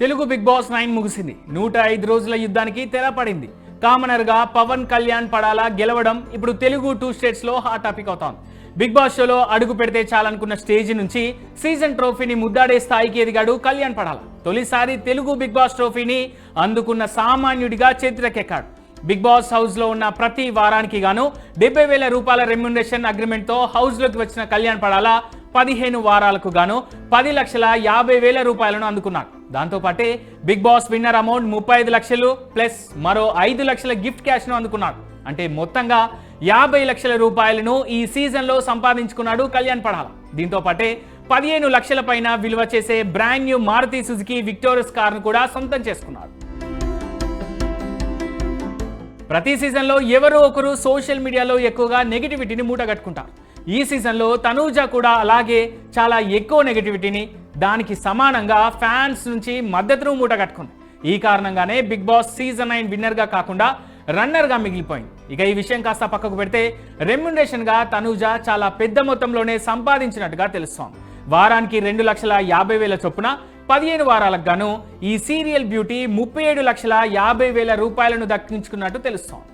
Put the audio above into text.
Telugu big boss 9 ముగిసింది. 105 రోజుల యుద్ధానికి తెరపడింది. కామనర్గా పవన్ కళ్యాణ్ పడాలా గెలవడం ఇప్పుడు తెలుగు 2 స్టేట్స్లో హాట్ టాపిక్ అవుతోంది. బిగ్ బాస్ షోలో అడుగు పెడితే చాలనుకున్న స్టేజ్ నుంచి సీజన్ ట్రోఫీని ముద్దాడే స్థాయికి ఎదిగాడు కళ్యాణ్ పడాల. తొలిసారి తెలుగు బిగ్ బాస్ ట్రోఫీని అందుకున్న సామాన్యుడిగా చరిత్రకెక్కాడు. బిగ్ బాస్ హౌస్లో ఉన్న ప్రతి వారానికి గాను 70,000 రూపాయల రెమ్యునరేషన్ అగ్రిమెంట్తో హౌస్లోకి వచ్చిన కళ్యాణ్ పడాల 15 వారాలకు గాను 10,50,000 రూపాయలను అందుకున్నాడు. దాంతోపాటే బిగ్ బాస్ విన్నర్ అమౌంట్ 35 లక్షలు ప్లస్ మరో 5 లక్షల గిఫ్ట్ క్యాష్ను అందుకున్నాడు. అంటే మొత్తంగా 50 లక్షల రూపాయలను ఈ సీజన్లో సంపాదించుకున్నాడు కళ్యాణ్ పడాల. దీంతో పాటే 15 లక్షల పైన విలువ చేసే brand new Maruti Suzuki Victoris కార్ను కూడా సొంతం చేసుకున్నాడు. ప్రతి సీజన్లో ఎవరో ఒకరు సోషల్ మీడియాలో ఎక్కువగా నెగిటివిటీని మూటగట్టుకుంటారు. ఈ సీజన్లో తనూజ కూడా అలాగే చాలా ఎక్కువ నెగిటివిటీని, దానికి సమానంగా ఫ్యాన్స్ నుంచి మద్దతును మూటగట్టుకుంది. ఈ కారణంగానే బిగ్ బాస్ సీజన్ 9 విన్నర్గా కాకుండా రన్నర్గా మిగిలిపోయింది. ఇక ఈ విషయం కాస్త పక్కకు పెడితే రెమ్యునరేషన్గా తనూజ చాలా పెద్ద మొత్తంలోనే సంపాదించినట్టుగా తెలుస్తోంది. వారానికి 2,50,000 చొప్పున 15 వారాలకు గాను ఈ సీరియల్ బ్యూటీ 37,50,000 రూపాయలను దక్కించుకున్నట్టు తెలుస్తోంది.